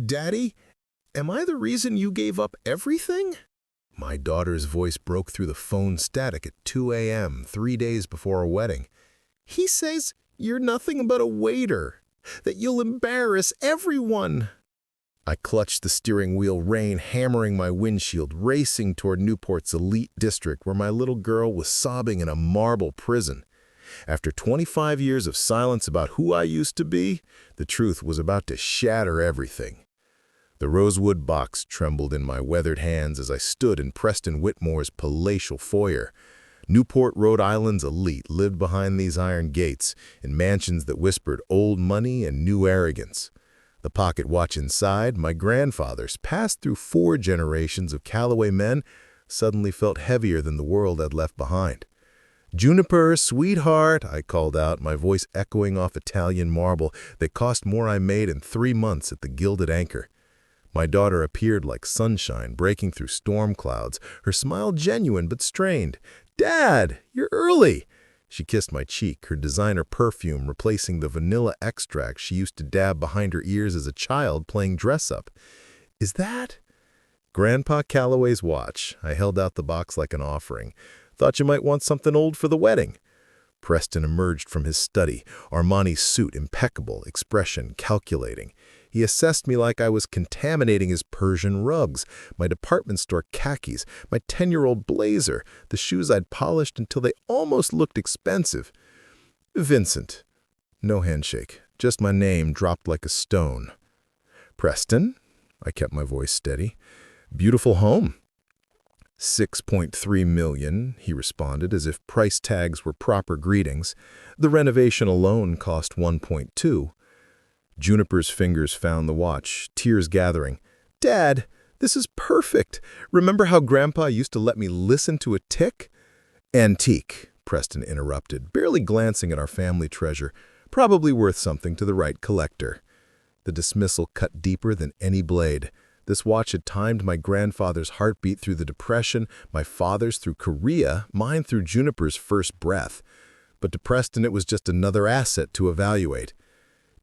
Daddy, am I the reason you gave up everything? My daughter's voice broke through the phone static at 2 a.m., 3 days before our wedding. He says you're nothing but a waiter, that you'll embarrass everyone. I clutched the steering wheel rein, hammering my windshield, racing toward Newport's elite district where my little girl was sobbing in a marble prison. After 25 years of silence about who I used to be, the truth was about to shatter everything. The rosewood box trembled in my weathered hands as I stood in Preston Whitmore's palatial foyer. Newport, Rhode Island's elite lived behind these iron gates in mansions that whispered old money and new arrogance. The pocket watch inside, my grandfather's, passed through 4 generations of Calloway men, suddenly felt heavier than the world I'd left behind. "Juniper, sweetheart," I called out, my voice echoing off Italian marble that cost more I made in 3 months at the Gilded Anchor. My daughter appeared like sunshine breaking through storm clouds, her smile genuine but strained. "Dad, you're early!" She kissed my cheek, her designer perfume replacing the vanilla extract she used to dab behind her ears as a child playing dress-up. "Is that—" "Grandpa Calloway's watch." I held out the box like an offering. "Thought you might want something old for the wedding." Preston emerged from his study, Armani suit impeccable, expression calculating. He assessed me like I was contaminating his Persian rugs, my department store khakis, my 10-year-old blazer, the shoes I'd polished until they almost looked expensive. "Vincent." No handshake, just my name dropped like a stone. "Preston?" I kept my voice steady. "Beautiful home." $6.3 million, he responded as if price tags were proper greetings. The renovation alone cost 1.2. Juniper's fingers found the watch, tears gathering. "Dad, this is perfect. Remember how Grandpa used to let me listen to a tick?" "Antique," Preston interrupted, barely glancing at our family treasure. "Probably worth something to the right collector." The dismissal cut deeper than any blade. This watch had timed my grandfather's heartbeat through the Depression, my father's through Korea, mine through Juniper's first breath. But to Preston it was just another asset to evaluate.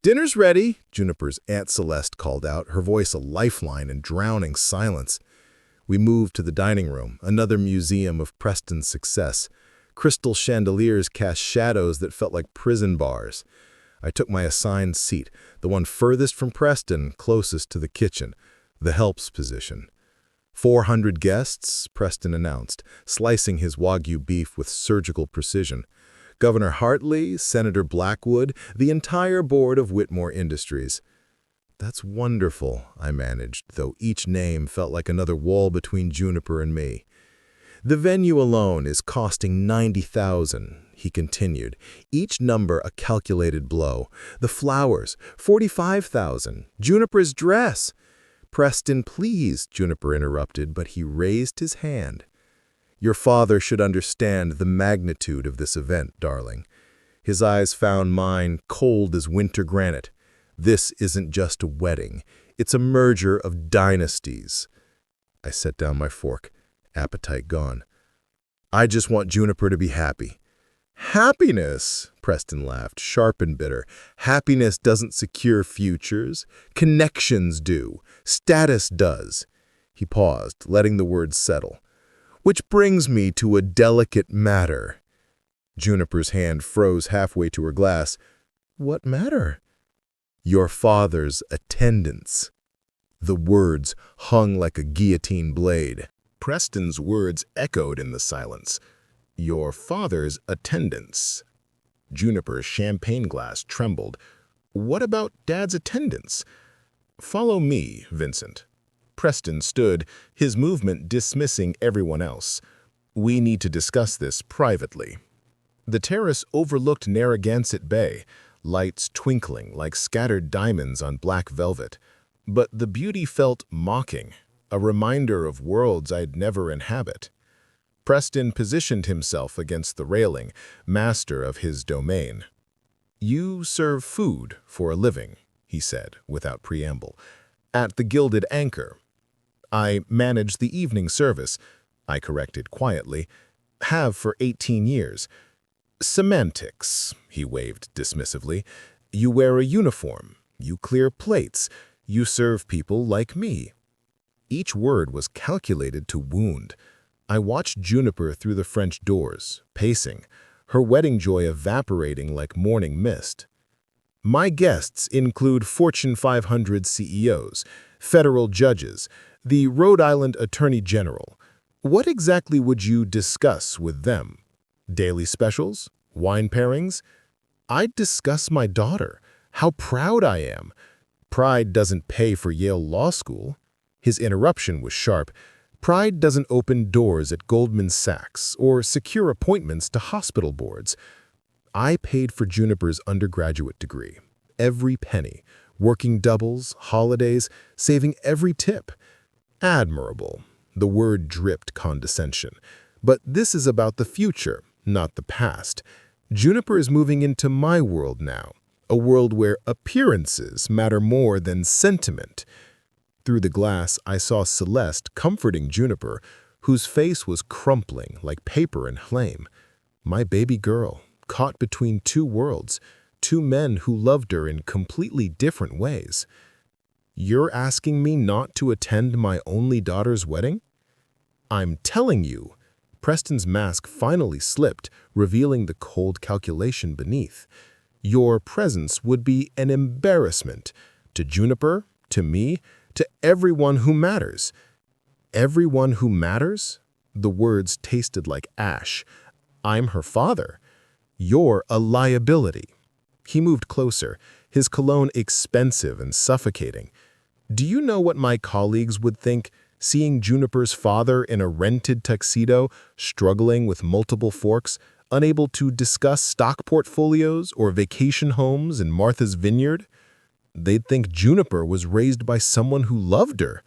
"Dinner's ready," Juniper's Aunt Celeste called out, her voice a lifeline in drowning silence. We moved to the dining room, another museum of Preston's success. Crystal chandeliers cast shadows that felt like prison bars. I took my assigned seat, the one furthest from Preston, closest to the kitchen, the helps position. 400 guests, Preston announced, slicing his Wagyu beef with surgical precision. Governor Hartley, Senator Blackwood, the entire board of Whitmore Industries. "That's wonderful," I managed, though each name felt like another wall between Juniper and me. "The venue alone is costing $90,000, he continued, each number a calculated blow. "The flowers, $45,000. Juniper's dress—" "Preston, please," Juniper interrupted, but he raised his hand. "Your father should understand the magnitude of this event, darling." His eyes found mine, cold as winter granite. "This isn't just a wedding. It's a merger of dynasties." I set down my fork, appetite gone. "I just want Juniper to be happy." "Happiness," Preston laughed, sharp and bitter. "Happiness doesn't secure futures. Connections do. Status does." He paused, letting the words settle. "Which brings me to a delicate matter." Juniper's hand froze halfway to her glass. "What matter?" "Your father's attendance." The words hung like a guillotine blade. Preston's words echoed in the silence. "Your father's attendance." Juniper's champagne glass trembled. "What about Dad's attendance?" "Follow me, Vincent." Preston stood, his movement dismissing everyone else. "We need to discuss this privately." The terrace overlooked Narragansett Bay, lights twinkling like scattered diamonds on black velvet. But the beauty felt mocking, a reminder of worlds I'd never inhabit. Preston positioned himself against the railing, master of his domain. "You serve food for a living," he said, without preamble, "at the Gilded Anchor." "I manage the evening service," I corrected quietly, "have for 18 years. "Semantics," he waved dismissively. "You wear a uniform, you clear plates, You serve people like me." Each word was calculated to wound. I watched Juniper through the French doors, pacing, her wedding joy evaporating like morning mist. "My guests include Fortune 500 CEOs, federal judges, the Rhode Island Attorney General. What exactly would you discuss with them? Daily specials? Wine pairings?" "I'd discuss my daughter, how proud I am. Pride doesn't pay for Yale Law School." His interruption was sharp. "Pride doesn't open doors at Goldman Sachs or secure appointments to hospital boards." I paid for Juniper's undergraduate degree, every penny, working doubles, holidays, saving every tip. Admirable. The word dripped condescension. But this is about the future, not the past. Juniper is moving into my world now, a world where appearances matter more than sentiment. Through the glass, I saw Celeste comforting Juniper, whose face was crumpling like paper in flame. My baby girl, caught between two worlds, two men who loved her in completely different ways. "You're asking me not to attend my only daughter's wedding?" "I'm telling you." Preston's mask finally slipped, revealing the cold calculation beneath. "Your presence would be an embarrassment to Juniper, to me, to everyone who matters." "Everyone who matters?" The words tasted like ash. "I'm her father." "You're a liability." He moved closer, his cologne expensive and suffocating. "Do you know what my colleagues would think, seeing Juniper's father in a rented tuxedo, struggling with multiple forks, unable to discuss stock portfolios or vacation homes in Martha's Vineyard? They'd think Juniper was raised by someone who loved her."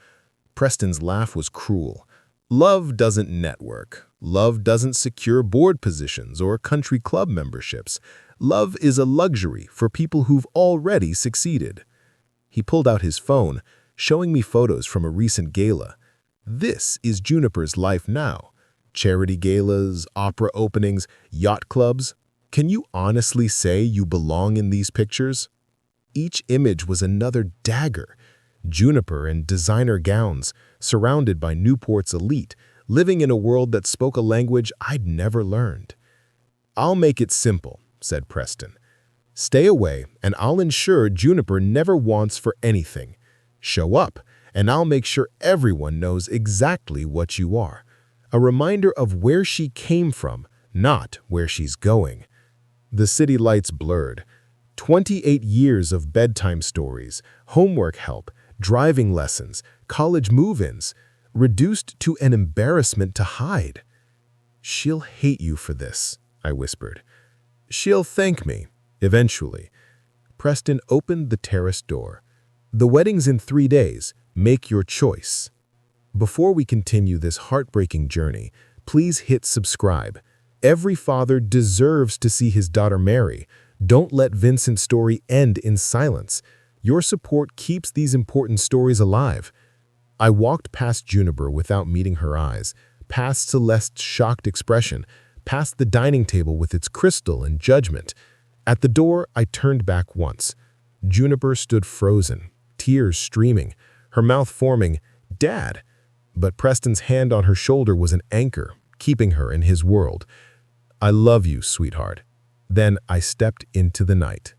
Preston's laugh was cruel. "Love doesn't network. Love doesn't secure board positions or country club memberships. Love is a luxury for people who've already succeeded." He pulled out his phone, showing me photos from a recent gala. "This is Juniper's life now. Charity galas, opera openings, yacht clubs. Can you honestly say you belong in these pictures?" Each image was another dagger. Juniper in designer gowns, surrounded by Newport's elite, living in a world that spoke a language I'd never learned. "I'll make it simple," said Preston. "Stay away, and I'll ensure Juniper never wants for anything. Show up, and I'll make sure everyone knows exactly what you are. A reminder of where she came from, not where she's going." The city lights blurred. 28 years of bedtime stories, homework help, driving lessons, college move-ins, reduced to an embarrassment to hide. "She'll hate you for this," I whispered. "She'll thank me, eventually." Preston opened the terrace door. "The wedding's in 3 days. Make your choice." Before we continue this heartbreaking journey, please hit subscribe. Every father deserves to see his daughter marry. Don't let Vincent's story end in silence. Your support keeps these important stories alive. I walked past Juniper without meeting her eyes, past Celeste's shocked expression, past the dining table with its crystal and judgment. At the door, I turned back once. Juniper stood frozen, tears streaming, her mouth forming, "Dad." But Preston's hand on her shoulder was an anchor, keeping her in his world. "I love you, sweetheart." Then I stepped into the night.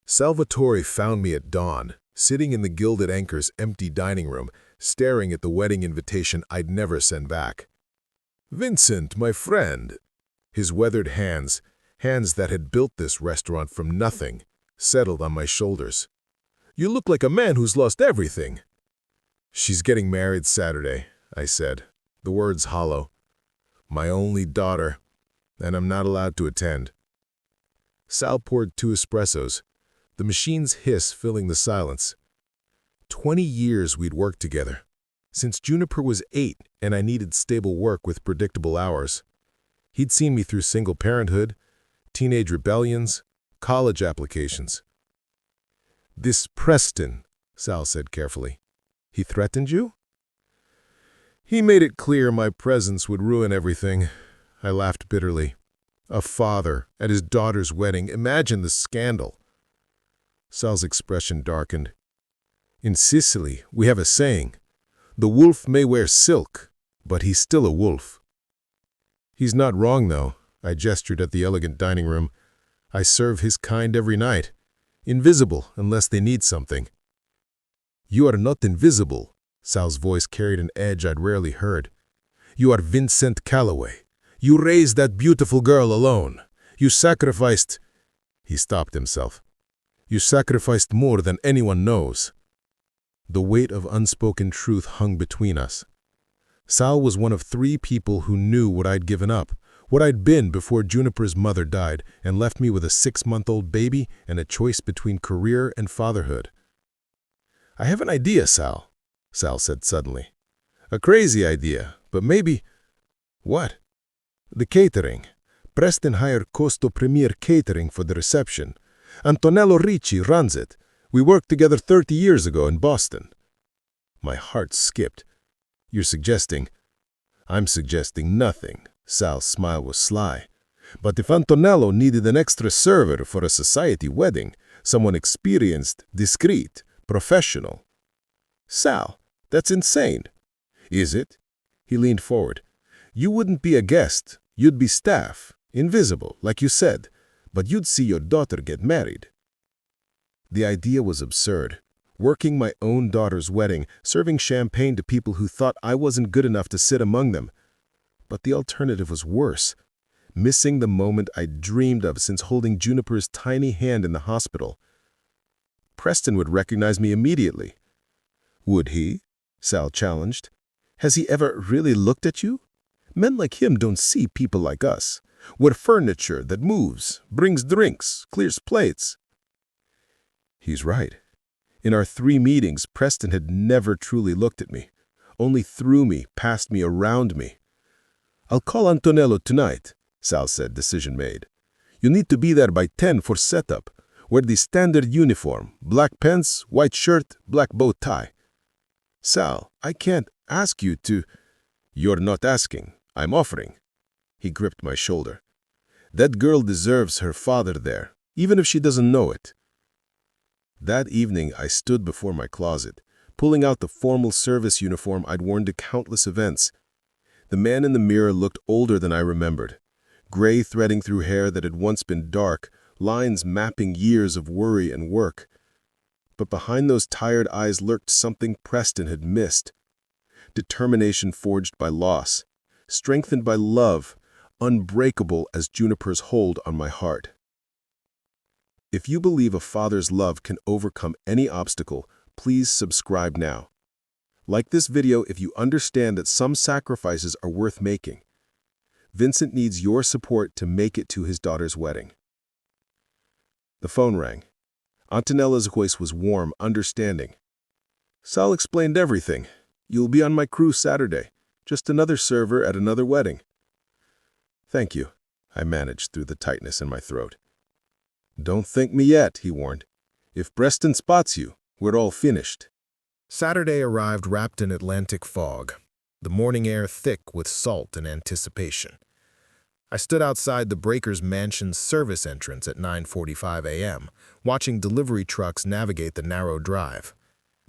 Salvatore found me at dawn, sitting in the Gilded Anchor's empty dining room, staring at the wedding invitation I'd never sent back. "Vincent, my friend." His weathered hands that had built this restaurant from nothing, settled on my shoulders. "You look like a man who's lost everything." "She's getting married Saturday," I said, the words hollow. "My only daughter, and I'm not allowed to attend." Sal poured 2 espressos, the machine's hiss filling the silence. 20 years we'd worked together, since Juniper was 8 and I needed stable work with predictable hours. He'd seen me through single parenthood, teenage rebellions, college applications. "This Preston," Sal said carefully. "He threatened you?" "He made it clear my presence would ruin everything." I laughed bitterly. A father at his daughter's wedding. Imagine the scandal. Sal's expression darkened. In Sicily, we have a saying, the wolf may wear silk, but he's still a wolf. He's not wrong, though. I gestured at the elegant dining room. I serve his kind every night. Invisible, unless they need something. You are not invisible. Sal's voice carried an edge I'd rarely heard. You are Vincent Calloway. You raised that beautiful girl alone. You sacrificed... He stopped himself. You sacrificed more than anyone knows. The weight of unspoken truth hung between us. Sal was one of 3 people who knew what I'd given up, what I'd been before Juniper's mother died and left me with a 6-month-old baby and a choice between career and fatherhood. I have an idea, Sal said suddenly. A crazy idea, but maybe... What? The catering. Preston hired Costo Premier Catering for the reception. Antonello Ricci runs it. We worked together 30 years ago in Boston. My heart skipped. You're suggesting... I'm suggesting nothing. Sal's smile was sly. But if Antonello needed an extra server for a society wedding, someone experienced, discreet, professional... Sal, that's insane. Is it? He leaned forward. You wouldn't be a guest. You'd be staff, invisible, like you said, but you'd see your daughter get married. The idea was absurd. Working my own daughter's wedding, serving champagne to people who thought I wasn't good enough to sit among them. But the alternative was worse. Missing the moment I'd dreamed of since holding Juniper's tiny hand in the hospital. Preston would recognize me immediately. Would he? Sal challenged. Has he ever really looked at you? Men like him don't see people like us. We're furniture that moves, brings drinks, clears plates. He's right. In our 3 meetings, Preston had never truly looked at me, only through me, past me, around me. I'll call Antonello tonight, Sal said, decision made. You need to be there by 10 for setup. Wear the standard uniform, black pants, white shirt, black bow tie. Sal, I can't ask you to... You're not asking. I'm offering. He gripped my shoulder. That girl deserves her father there, even if she doesn't know it. That evening, I stood before my closet, pulling out the formal service uniform I'd worn to countless events. The man in the mirror looked older than I remembered. Gray threading through hair that had once been dark, lines mapping years of worry and work. But behind those tired eyes lurked something Preston had missed. Determination forged by loss, strengthened by love, unbreakable as Juniper's hold on my heart. If you believe a father's love can overcome any obstacle, please subscribe now. Like this video if you understand that some sacrifices are worth making. Vincent needs your support to make it to his daughter's wedding. The phone rang. Antonella's voice was warm, understanding. Sal explained everything. You'll be on my crew Saturday. Just another server at another wedding. Thank you, I managed through the tightness in my throat. Don't thank me yet, he warned. If Preston spots you, we're all finished. Saturday arrived wrapped in Atlantic fog, the morning air thick with salt and anticipation. I stood outside the Breakers Mansion's service entrance at 9:45 a.m., watching delivery trucks navigate the narrow drive.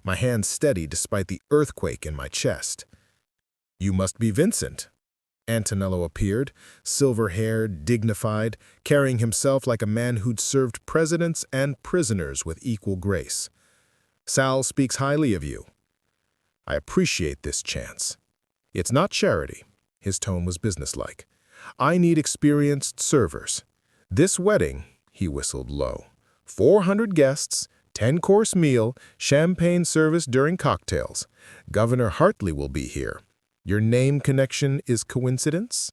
My hands steady despite the earthquake in my chest. You must be Vincent. Antonello appeared, silver-haired, dignified, carrying himself like a man who'd served presidents and prisoners with equal grace. Sal speaks highly of you. I appreciate this chance. It's not charity. His tone was businesslike. I need experienced servers. This wedding, he whistled low, 400 guests, 10-course meal, champagne service during cocktails. Governor Hartley will be here. Your name connection is coincidence?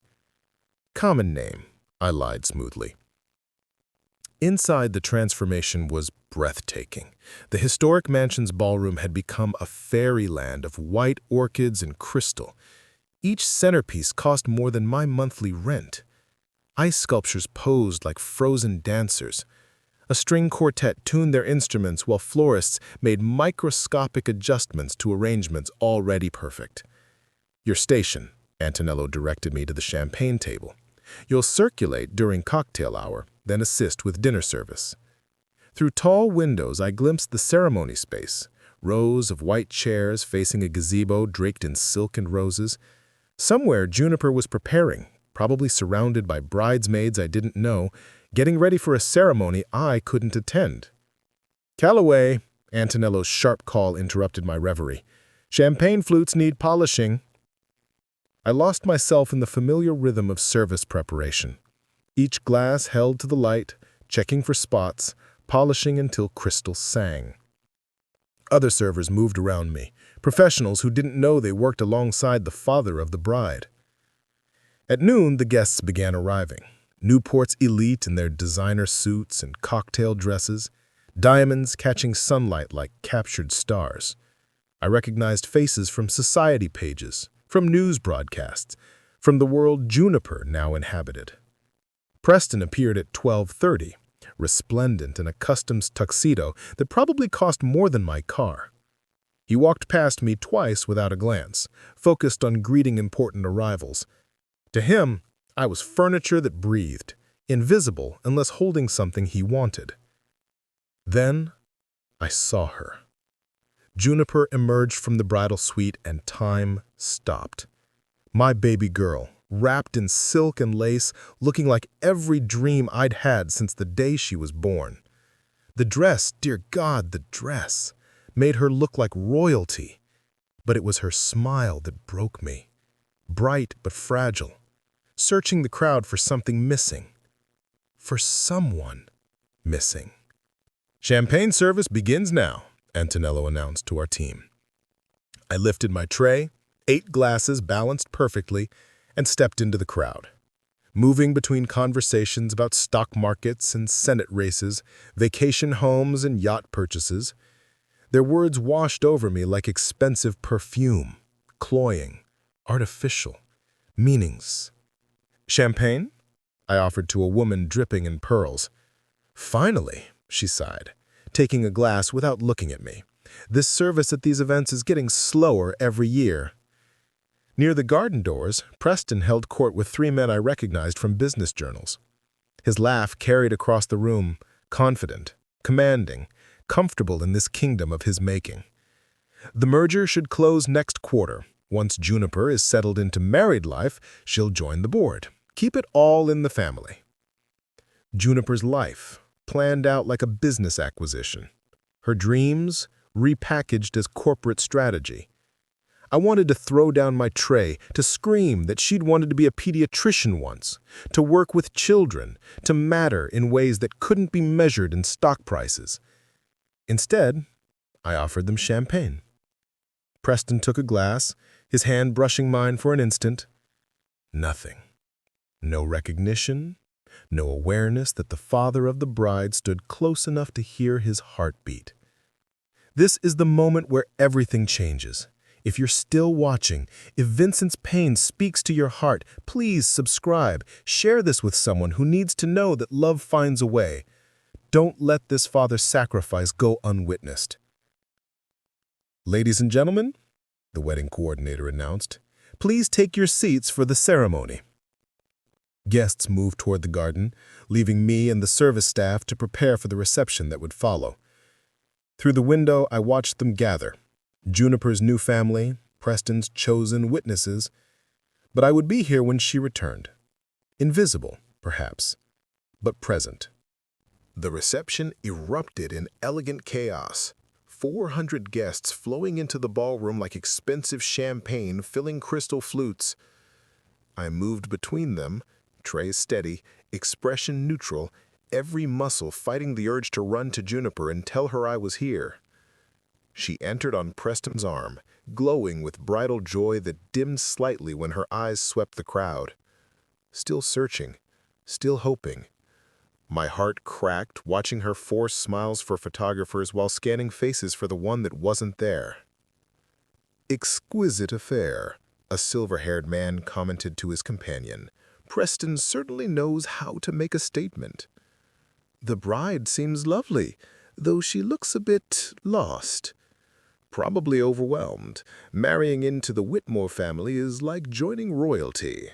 Common name, I lied smoothly. Inside, the transformation was breathtaking. The historic mansion's ballroom had become a fairyland of white orchids and crystal. Each centerpiece cost more than my monthly rent. Ice sculptures posed like frozen dancers. A string quartet tuned their instruments while florists made microscopic adjustments to arrangements already perfect. Your station, Antonello directed me to the champagne table. You'll circulate during cocktail hour, then assist with dinner service. Through tall windows, I glimpsed the ceremony space, rows of white chairs facing a gazebo draped in silk and roses. Somewhere, Juniper was preparing, probably surrounded by bridesmaids I didn't know, getting ready for a ceremony I couldn't attend. "Calloway," Antonello's sharp call interrupted my reverie. "Champagne flutes need polishing." I lost myself in the familiar rhythm of service preparation. Each glass held to the light, checking for spots, polishing until crystals sang. Other servers moved around me, professionals who didn't know they worked alongside the father of the bride. At noon, the guests began arriving. Newport's elite in their designer suits and cocktail dresses, diamonds catching sunlight like captured stars. I recognized faces from society pages, from news broadcasts, from the world Juniper now inhabited. Preston appeared at 12:30, resplendent in a customs tuxedo that probably cost more than my car. He walked past me twice without a glance, focused on greeting important arrivals. To him, I was furniture that breathed, invisible unless holding something he wanted. Then, I saw her. Juniper emerged from the bridal suite and time stopped. My baby girl, wrapped in silk and lace, looking like every dream I'd had since the day she was born. The dress, dear God, the dress, made her look like royalty. But it was her smile that broke me. Bright but fragile, searching the crowd for something missing. For someone missing. "Champagne service begins now," Antonello announced to our team. I lifted my tray, 8 glasses balanced perfectly, and stepped into the crowd. Moving between conversations about stock markets and Senate races, vacation homes and yacht purchases, their words washed over me like expensive perfume, cloying, artificial, meaningless. "Champagne?" I offered to a woman dripping in pearls. "Finally," she sighed, taking a glass without looking at me. "This service at these events is getting slower every year." Near the garden doors, Preston held court with 3 men I recognized from business journals. His laugh carried across the room, confident, commanding, comfortable in this kingdom of his making. "The merger should close next quarter. Once Juniper is settled into married life, she'll join the board. Keep it all in the family." Juniper's life, planned out like a business acquisition. Her dreams, repackaged as corporate strategy. I wanted to throw down my tray, to scream that she'd wanted to be a pediatrician once, to work with children, to matter in ways that couldn't be measured in stock prices. Instead, I offered them champagne. Preston took a glass, his hand brushing mine for an instant. Nothing. No recognition, no awareness that the father of the bride stood close enough to hear his heartbeat. This is the moment where everything changes. If you're still watching, if Vincent's pain speaks to your heart, please subscribe. Share this with someone who needs to know that love finds a way. Don't let this father's sacrifice go unwitnessed. "Ladies and gentlemen," the wedding coordinator announced, "please take your seats for the ceremony." Guests moved toward the garden, leaving me and the service staff to prepare for the reception that would follow. Through the window, I watched them gather. Juniper's new family, Preston's chosen witnesses. But I would be here when she returned. Invisible, perhaps, but present. The reception erupted in elegant chaos. 400 guests flowing into the ballroom like expensive champagne filling crystal flutes. I moved between them, tray steady, expression neutral, every muscle fighting the urge to run to Juniper and tell her I was here. She entered on Preston's arm, glowing with bridal joy that dimmed slightly when her eyes swept the crowd. Still searching, still hoping. My heart cracked watching her force smiles for photographers while scanning faces for the one that wasn't there. "Exquisite affair," a silver-haired man commented to his companion. "Preston certainly knows how to make a statement." "The bride seems lovely, though she looks a bit lost. Probably overwhelmed. Marrying into the Whitmore family is like joining royalty."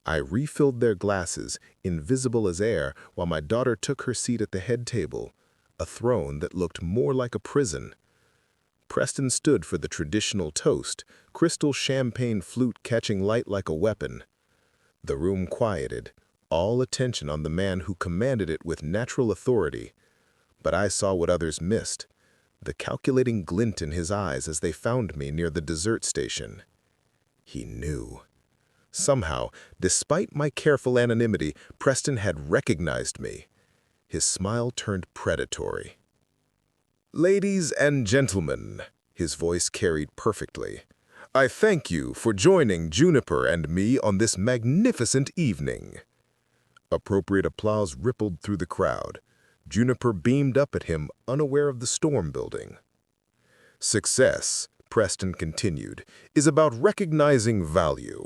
I refilled their glasses, invisible as air, while my daughter took her seat at the head table, a throne that looked more like a prison. Preston stood for the traditional toast, crystal champagne flute catching light like a weapon. The room quieted, all attention on the man who commanded it with natural authority. But I saw what others missed, the calculating glint in his eyes as they found me near the dessert station. He knew. Somehow, despite my careful anonymity, Preston had recognized me. His smile turned predatory. "Ladies and gentlemen," his voice carried perfectly, "I thank you for joining Juniper and me on this magnificent evening." Appropriate applause rippled through the crowd. Juniper beamed up at him, unaware of the storm building. "Success," Preston continued, "is about recognizing value,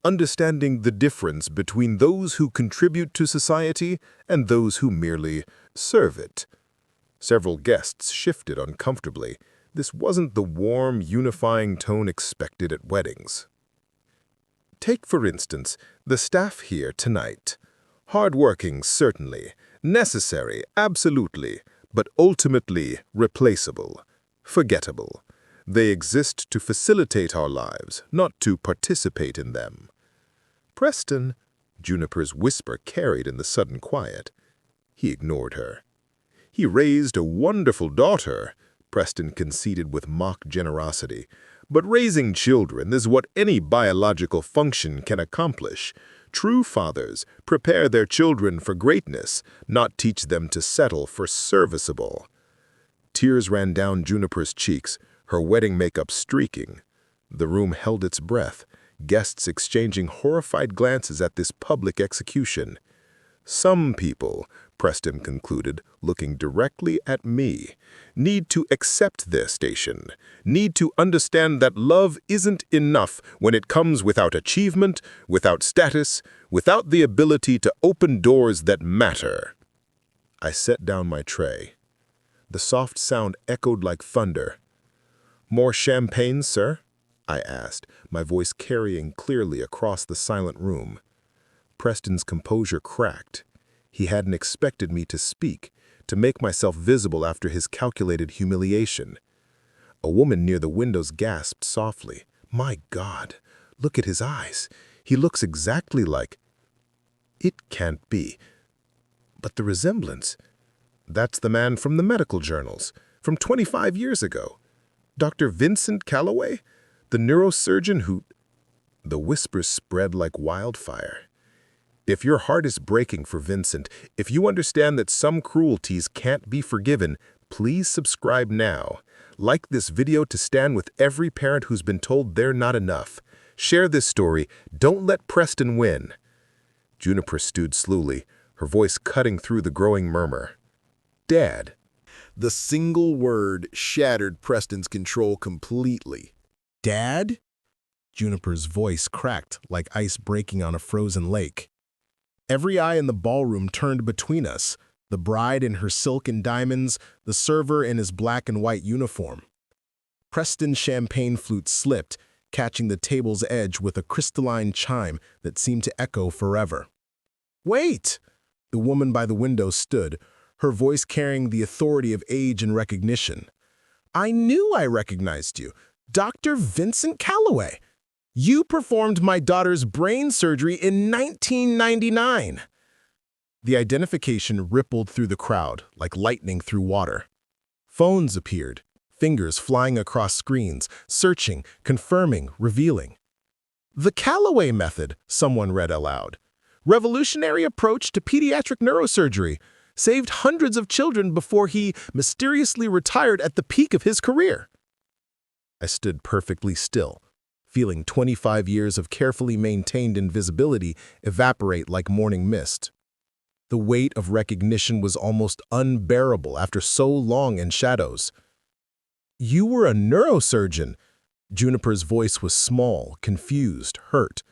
understanding the difference between those who contribute to society and those who merely serve it." Several guests shifted uncomfortably. This wasn't the warm, unifying tone expected at weddings. Take, for instance, the staff here tonight. Hardworking, certainly. Necessary, absolutely. But ultimately replaceable. Forgettable. They exist to facilitate our lives, not to participate in them. "Preston," Juniper's whisper carried in the sudden quiet. He ignored her. "He raised a wonderful daughter," Preston conceded with mock generosity. "But raising children is what any biological function can accomplish. True fathers prepare their children for greatness, not teach them to settle for serviceable." Tears ran down Juniper's cheeks, her wedding makeup streaking. The room held its breath, guests exchanging horrified glances at this public execution. "Some people," Preston concluded, looking directly at me, "need to accept their station, need to understand that love isn't enough when it comes without achievement, without status, without the ability to open doors that matter." I set down my tray. The soft sound echoed like thunder. "More champagne, sir?" I asked, my voice carrying clearly across the silent room. Preston's composure cracked. He hadn't expected me to speak, to make myself visible after his calculated humiliation. A woman near the windows gasped softly. "My God, look at his eyes. He looks exactly like—" "It can't be. But the resemblance. That's the man from the medical journals, from 25 years ago. Dr. Vincent Calloway, the neurosurgeon who—" The whispers spread like wildfire. If your heart is breaking for Vincent, if you understand that some cruelties can't be forgiven, please subscribe now. Like this video to stand with every parent who's been told they're not enough. Share this story. Don't let Preston win. Juniper stood slowly, her voice cutting through the growing murmur. "Dad." The single word shattered Preston's control completely. "Dad?" Juniper's voice cracked like ice breaking on a frozen lake. Every eye in the ballroom turned between us, the bride in her silk and diamonds, the server in his black and white uniform. Preston's champagne flute slipped, catching the table's edge with a crystalline chime that seemed to echo forever. "Wait!" The woman by the window stood, her voice carrying the authority of age and recognition. "I knew I recognized you. Dr. Vincent Calloway. You performed my daughter's brain surgery in 1999. The identification rippled through the crowd like lightning through water. Phones appeared, fingers flying across screens, searching, confirming, revealing. "The Calloway method," someone read aloud. "Revolutionary approach to pediatric neurosurgery. Saved hundreds of children before he mysteriously retired at the peak of his career." I stood perfectly still, feeling 25 years of carefully maintained invisibility evaporate like morning mist. The weight of recognition was almost unbearable after so long in shadows. "You were a neurosurgeon." Juniper's voice was small, confused, hurt.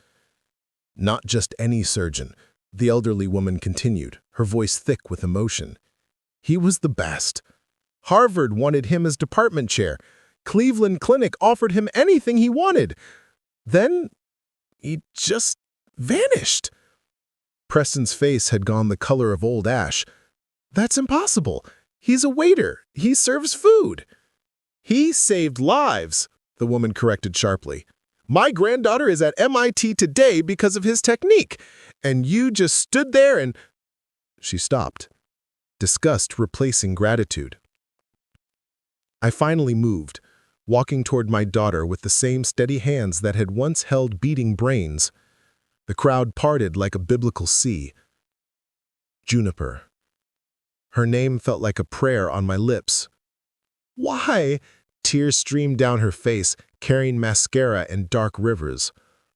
"Not just any surgeon," the elderly woman continued, her voice thick with emotion. "He was the best. Harvard wanted him as department chair. Cleveland Clinic offered him anything he wanted. Then he just vanished." Preston's face had gone the color of old ash. "That's impossible. He's a waiter. He serves food." He saved lives, the woman corrected sharply. My granddaughter is at MIT today because of his technique, and you just stood there and... She stopped, disgust replacing gratitude. I finally moved, walking toward my daughter with the same steady hands that had once held beating brains. The crowd parted like a biblical sea. Juniper. Her name felt like a prayer on my lips. Why? Tears streamed down her face, carrying mascara and dark rivers.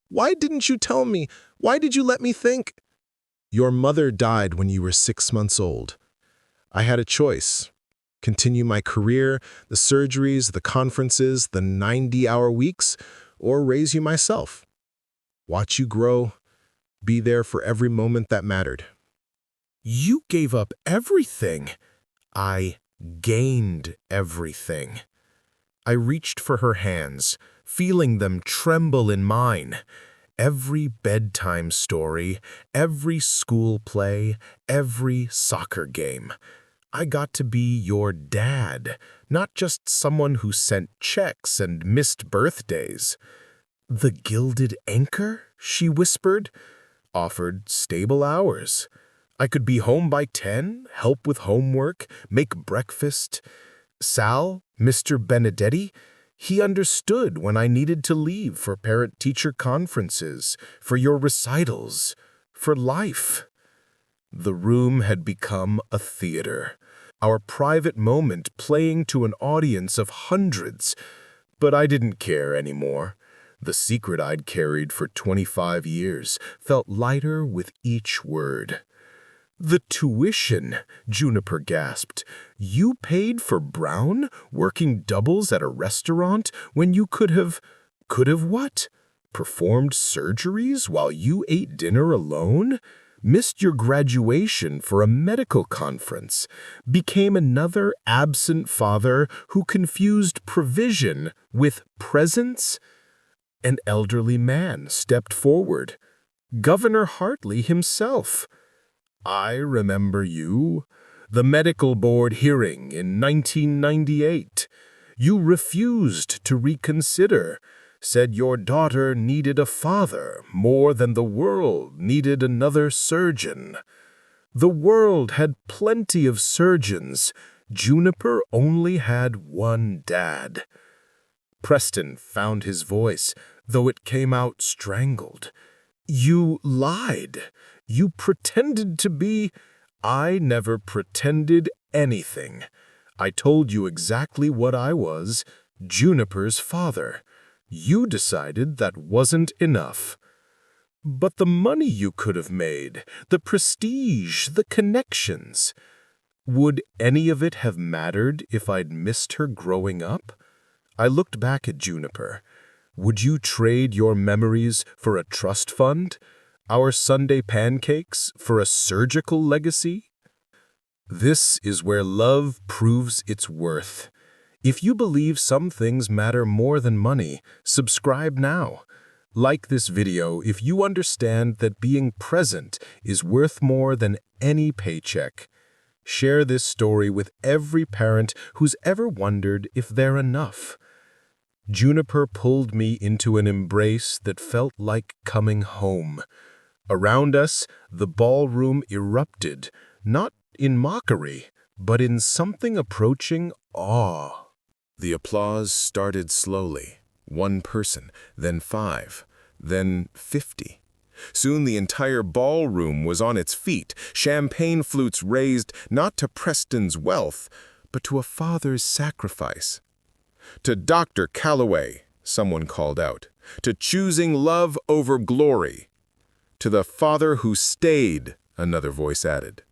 Why didn't you tell me? Why did you let me think? Your mother died when you were 6 months old. I had a choice. Continue my career, the surgeries, the conferences, the 90-hour weeks, or raise you myself. Watch you grow, be there for every moment that mattered. You gave up everything. I gained everything. I reached for her hands, feeling them tremble in mine. Every bedtime story, every school play, every soccer game. I got to be your dad, not just someone who sent checks and missed birthdays. The gilded anchor, she whispered, offered stable hours. I could be home by 10, help with homework, make breakfast. Sal, Mr. Benedetti, he understood when I needed to leave for parent-teacher conferences, for your recitals, for life. The room had become a theater, our private moment playing to an audience of hundreds. But I didn't care anymore. The secret I'd carried for 25 years felt lighter with each word. The tuition, Juniper gasped. You paid for Brown, working doubles at a restaurant, when you could have what? Performed surgeries while you ate dinner alone? Missed your graduation for a medical conference? Became another absent father who confused provision with presence? An elderly man stepped forward. Governor Hartley himself. I remember you. The medical board hearing in 1998. You refused to reconsider, said your daughter needed a father more than the world needed another surgeon. The world had plenty of surgeons. Juniper only had one dad. Preston found his voice, though it came out strangled. You lied. You pretended to be... I never pretended anything. I told you exactly what I was, Juniper's father. You decided that wasn't enough. But the money you could have made, the prestige, the connections, would any of it have mattered if I'd missed her growing up? I looked back at Juniper. Would you trade your memories for a trust fund? Our Sunday pancakes for a surgical legacy? This is where love proves its worth. If you believe some things matter more than money, subscribe now. Like this video if you understand that being present is worth more than any paycheck. Share this story with every parent who's ever wondered if they're enough. Juniper pulled me into an embrace that felt like coming home. Around us, the ballroom erupted, not in mockery, but in something approaching awe. The applause started slowly. 1 person, then 5, then 50. Soon the entire ballroom was on its feet, champagne flutes raised not to Preston's wealth, but to a father's sacrifice. To Dr. Calloway, someone called out. To choosing love over glory. To the father who stayed, another voice added.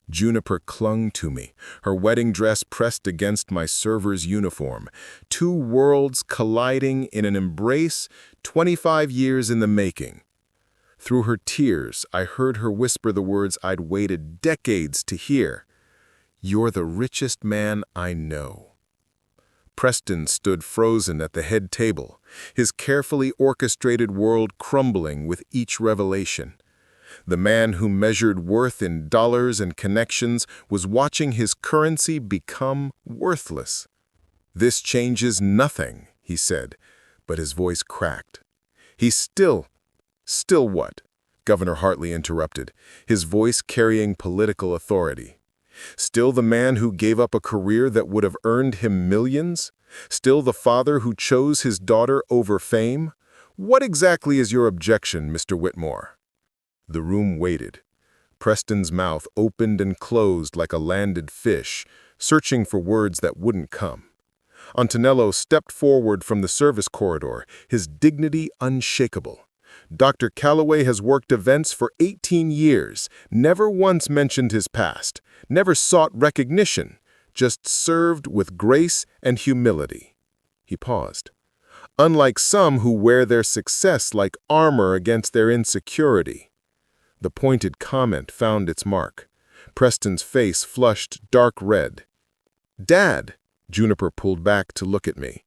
Juniper clung to me, her wedding dress pressed against my server's uniform, 2 worlds colliding in an embrace 25 years in the making. Through her tears, I heard her whisper the words I'd waited decades to hear. You're the richest man I know. Preston stood frozen at the head table, his carefully orchestrated world crumbling with each revelation. The man who measured worth in dollars and connections was watching his currency become worthless. "This changes nothing," he said, but his voice cracked. "He's still what?" Governor Hartley interrupted, his voice carrying political authority. "Still the man who gave up a career that would have earned him millions? Still the father who chose his daughter over fame? What exactly is your objection, Mr. Whitmore?" The room waited. Preston's mouth opened and closed like a landed fish, searching for words that wouldn't come. Antonello stepped forward from the service corridor, his dignity unshakable. "Dr. Calloway has worked events for 18 years, never once mentioned his past, never sought recognition, just served with grace and humility." He paused. "Unlike some who wear their success like armor against their insecurity." The pointed comment found its mark. Preston's face flushed dark red. "Dad," Juniper pulled back to look at me.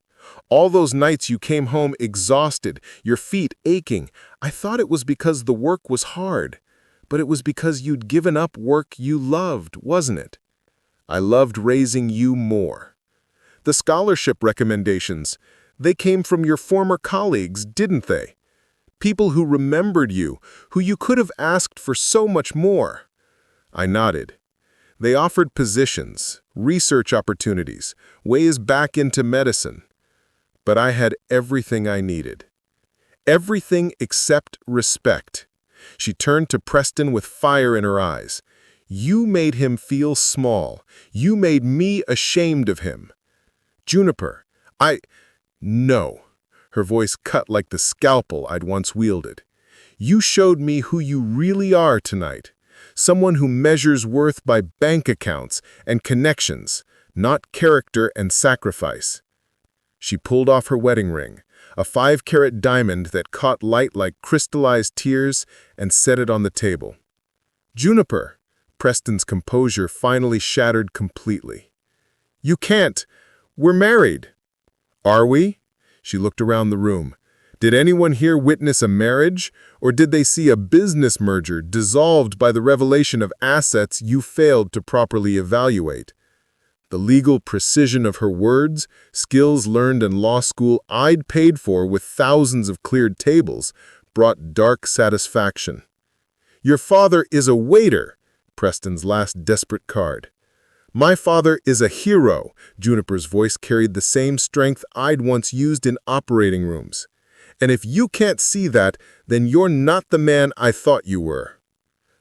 "All those nights you came home exhausted, your feet aching, I thought it was because the work was hard. But it was because you'd given up work you loved, wasn't it? I loved raising you more. The scholarship recommendations, they came from your former colleagues, didn't they? People who remembered you, who you could have asked for so much more." I nodded. "They offered positions, research opportunities, ways back into medicine. But I had everything I needed. Everything except respect." She turned to Preston with fire in her eyes. "You made him feel small. You made me ashamed of him." "Juniper, No." Her voice cut like the scalpel I'd once wielded. "You showed me who you really are tonight. Someone who measures worth by bank accounts and connections, not character and sacrifice." She pulled off her wedding ring, a 5-carat diamond that caught light like crystallized tears, and set it on the table. "Juniper," Preston's composure finally shattered completely. "You can't. We're married." "Are we?" She looked around the room. "Did anyone here witness a marriage, or did they see a business merger dissolved by the revelation of assets you failed to properly evaluate?" The legal precision of her words, skills learned in law school I'd paid for with thousands of cleared tables, brought dark satisfaction. "Your father is a waiter," Preston's last desperate card. "My father is a hero," Juniper's voice carried the same strength I'd once used in operating rooms. "And if you can't see that, then you're not the man I thought you were."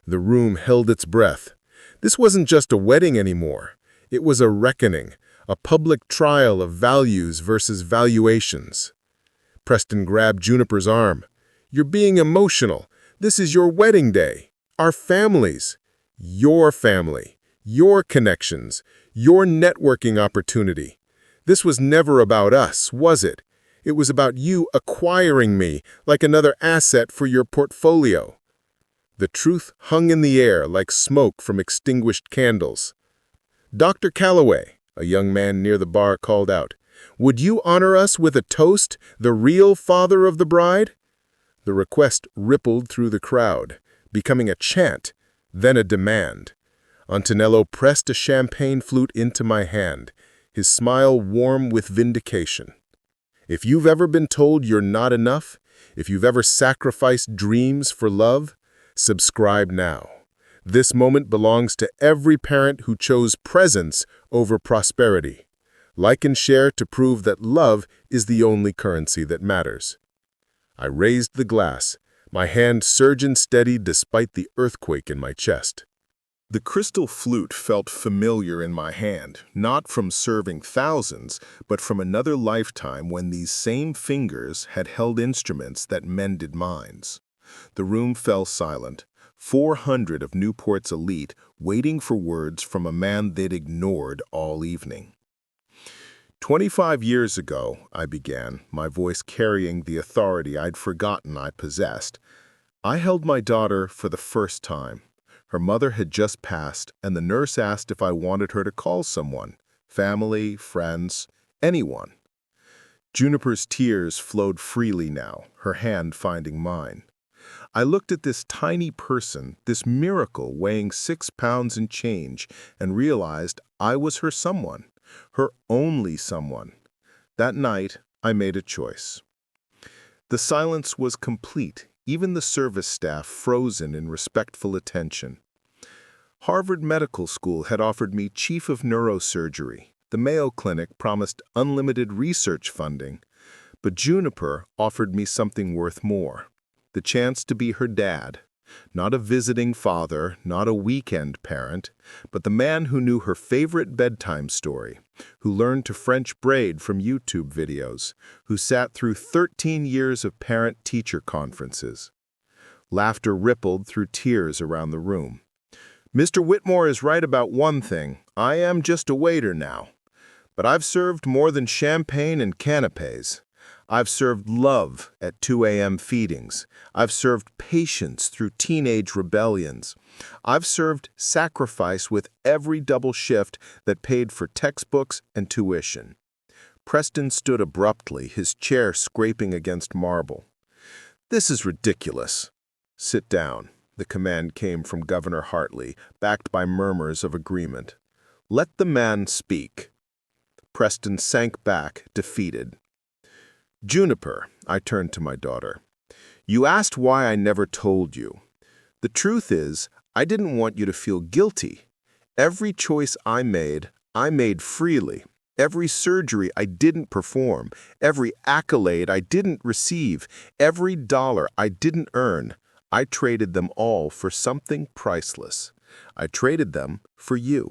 The room held its breath. This wasn't just a wedding anymore. It was a reckoning, a public trial of values versus valuations. Preston grabbed Juniper's arm. "You're being emotional. This is your wedding day. Our families. Your family. Your connections. Your networking opportunity. This was never about us, was it? It was about you acquiring me like another asset for your portfolio." The truth hung in the air like smoke from extinguished candles. "Dr. Calloway," a young man near the bar called out, "would you honor us with a toast, the real father of the bride?" The request rippled through the crowd, becoming a chant, then a demand. Antonello pressed a champagne flute into my hand, his smile warm with vindication. "If you've ever been told you're not enough, if you've ever sacrificed dreams for love, subscribe now. This moment belongs to every parent who chose presence over prosperity. Like and share to prove that love is the only currency that matters." I raised the glass, my hand surgeon steady despite the earthquake in my chest. The crystal flute felt familiar in my hand, not from serving thousands, but from another lifetime when these same fingers had held instruments that mended minds. The room fell silent. 400 of Newport's elite waiting for words from a man they'd ignored all evening. 25 years ago, I began, my voice carrying the authority I'd forgotten I possessed. I held my daughter for the first time. Her mother had just passed, and the nurse asked if I wanted her to call someone, family, friends, anyone. Juniper's tears flowed freely now, her hand finding mine. I looked at this tiny person, this miracle weighing 6 pounds and change, and realized I was her someone, her only someone. That night, I made a choice. The silence was complete, even the service staff frozen in respectful attention. Harvard Medical School had offered me chief of neurosurgery. The Mayo Clinic promised unlimited research funding, but Juniper offered me something worth more, the chance to be her dad. Not a visiting father, not a weekend parent, but the man who knew her favorite bedtime story, who learned to French braid from YouTube videos, who sat through 13 years of parent-teacher conferences. Laughter rippled through tears around the room. Mr. Whitmore is right about one thing. I am just a waiter now. But I've served more than champagne and canapes. I've served love at 2 a.m. feedings. I've served patience through teenage rebellions. I've served sacrifice with every double shift that paid for textbooks and tuition. Preston stood abruptly, his chair scraping against marble. This is ridiculous. Sit down. The command came from Governor Hartley, backed by murmurs of agreement. Let the man speak. Preston sank back, defeated. Juniper, I turned to my daughter. You asked why I never told you. The truth is, I didn't want you to feel guilty. Every choice I made freely. Every surgery I didn't perform, every accolade I didn't receive, every dollar I didn't earn, I traded them all for something priceless. I traded them for you.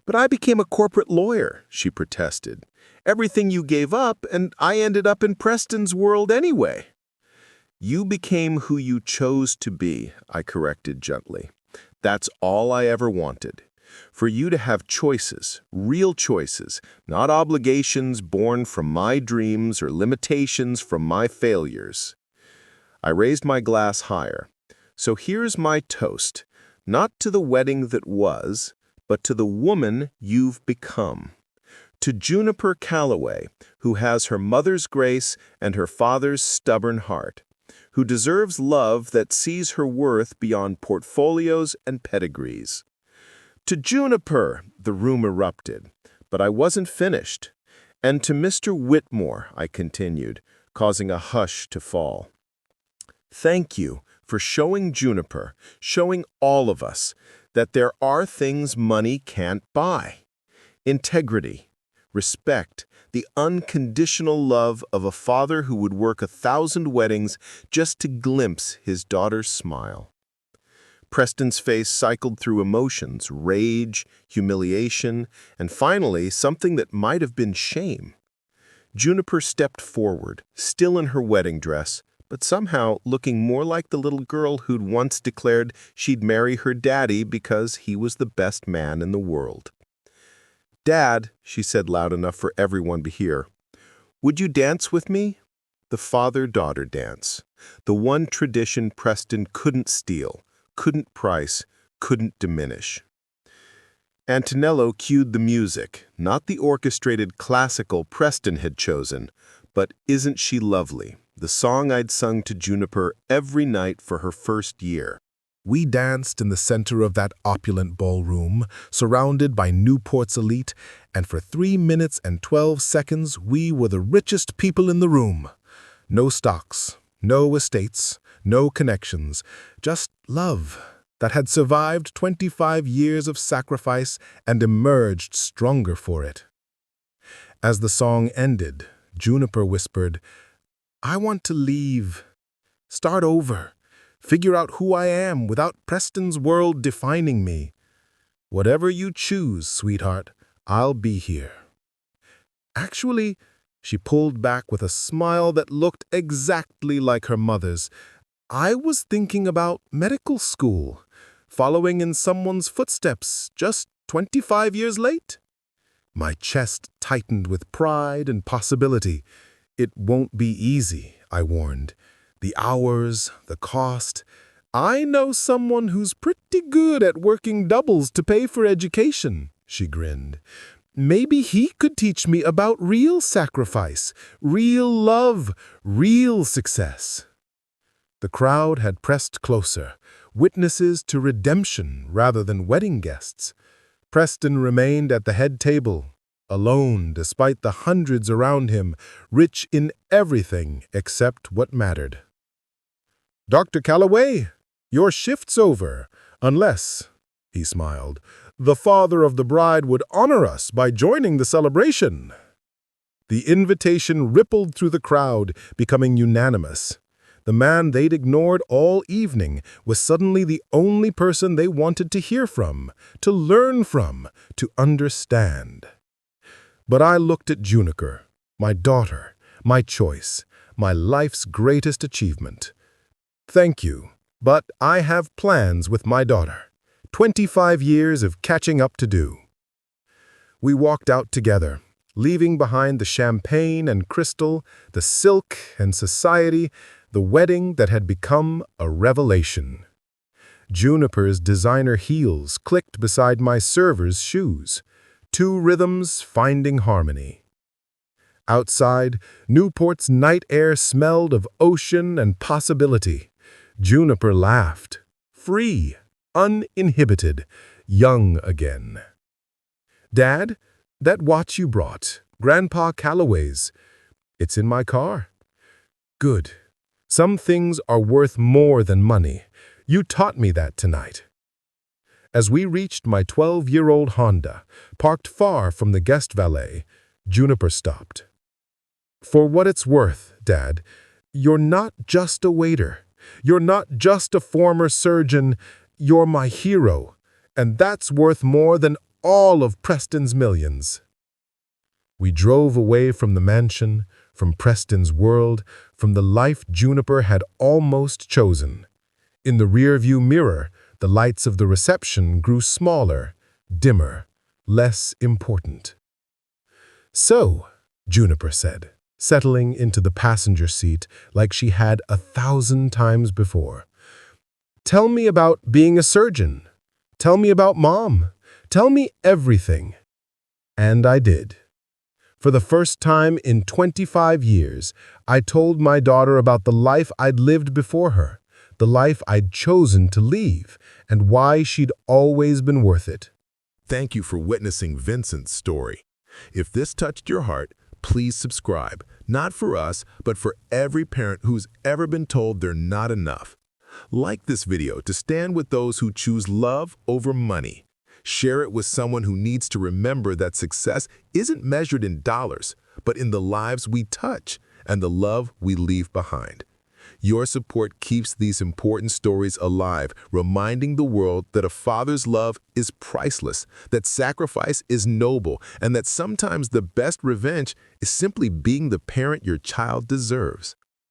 But I became a corporate lawyer, she protested. Everything you gave up, and I ended up in Preston's world anyway. You became who you chose to be, I corrected gently. That's all I ever wanted. For you to have choices, real choices, not obligations born from my dreams or limitations from my failures. I raised my glass higher. So here's my toast, not to the wedding that was, but to the woman you've become. To Juniper Calloway, who has her mother's grace and her father's stubborn heart, who deserves love that sees her worth beyond portfolios and pedigrees. To Juniper, the room erupted, but I wasn't finished. And to Mr. Whitmore, I continued, causing a hush to fall. Thank you for showing Juniper, showing all of us, that there are things money can't buy. Integrity, respect, the unconditional love of a father who would work 1,000 weddings just to glimpse his daughter's smile. Preston's face cycled through emotions, rage, humiliation, and finally something that might have been shame. Juniper stepped forward, still in her wedding dress, but somehow looking more like the little girl who'd once declared she'd marry her daddy because he was the best man in the world. Dad, she said loud enough for everyone to hear, would you dance with me? The father-daughter dance, the one tradition Preston couldn't steal, couldn't price, couldn't diminish. Antonello cued the music, not the orchestrated classical Preston had chosen, but Isn't She Lovely, the song I'd sung to Juniper every night for her first year. We danced in the center of that opulent ballroom, surrounded by Newport's elite, and for 3 minutes and 12 seconds we were the richest people in the room. No stocks, no estates, no connections, just love that had survived 25 years of sacrifice and emerged stronger for it. As the song ended, Juniper whispered, I want to leave, start over, figure out who I am without Preston's world defining me. Whatever you choose, sweetheart, I'll be here. Actually, she pulled back with a smile that looked exactly like her mother's. I was thinking about medical school, following in someone's footsteps, just 25 years late. My chest tightened with pride and possibility. It won't be easy, I warned. The hours, the cost. I know someone who's pretty good at working doubles to pay for education, she grinned. Maybe he could teach me about real sacrifice, real love, real success. The crowd had pressed closer, witnesses to redemption rather than wedding guests. Preston remained at the head table, alone despite the hundreds around him, rich in everything except what mattered. "Dr. Calloway, your shift's over, unless," he smiled, "the father of the bride would honor us by joining the celebration." The invitation rippled through the crowd, becoming unanimous. The man they'd ignored all evening was suddenly the only person they wanted to hear from, to learn from, to understand. But I looked at Juniper, my daughter, my choice, my life's greatest achievement. "Thank you, but I have plans with my daughter. 25 years of catching up to do." We walked out together, leaving behind the champagne and crystal, the silk and society, the wedding that had become a revelation. Juniper's designer heels clicked beside my server's shoes, two rhythms finding harmony. Outside, Newport's night air smelled of ocean and possibility. Juniper laughed, free, uninhibited, young again. "Dad, that watch you brought, Grandpa Calloway's, it's in my car." "Good. Some things are worth more than money. You taught me that tonight." As we reached my 12-year-old Honda, parked far from the guest valet, Juniper stopped. "For what it's worth, Dad, you're not just a waiter. You're not just a former surgeon. You're my hero, and that's worth more than all of Preston's millions." We drove away from the mansion, from Preston's world, from the life Juniper had almost chosen. In the rearview mirror, the lights of the reception grew smaller, dimmer, less important. "So," Juniper said, settling into the passenger seat like she had 1,000 times before, "tell me about being a surgeon. Tell me about Mom. Tell me everything." And I did. For the first time in 25 years, I told my daughter about the life I'd lived before her, the life I'd chosen to leave, and why she'd always been worth it. Thank you for witnessing Vincent's story. If this touched your heart, please subscribe, not for us, but for every parent who's ever been told they're not enough. Like this video to stand with those who choose love over money. Share it with someone who needs to remember that success isn't measured in dollars, but in the lives we touch and the love we leave behind. Your support keeps these important stories alive, reminding the world that a father's love is priceless, that sacrifice is noble, and that sometimes the best revenge is simply being the parent your child deserves.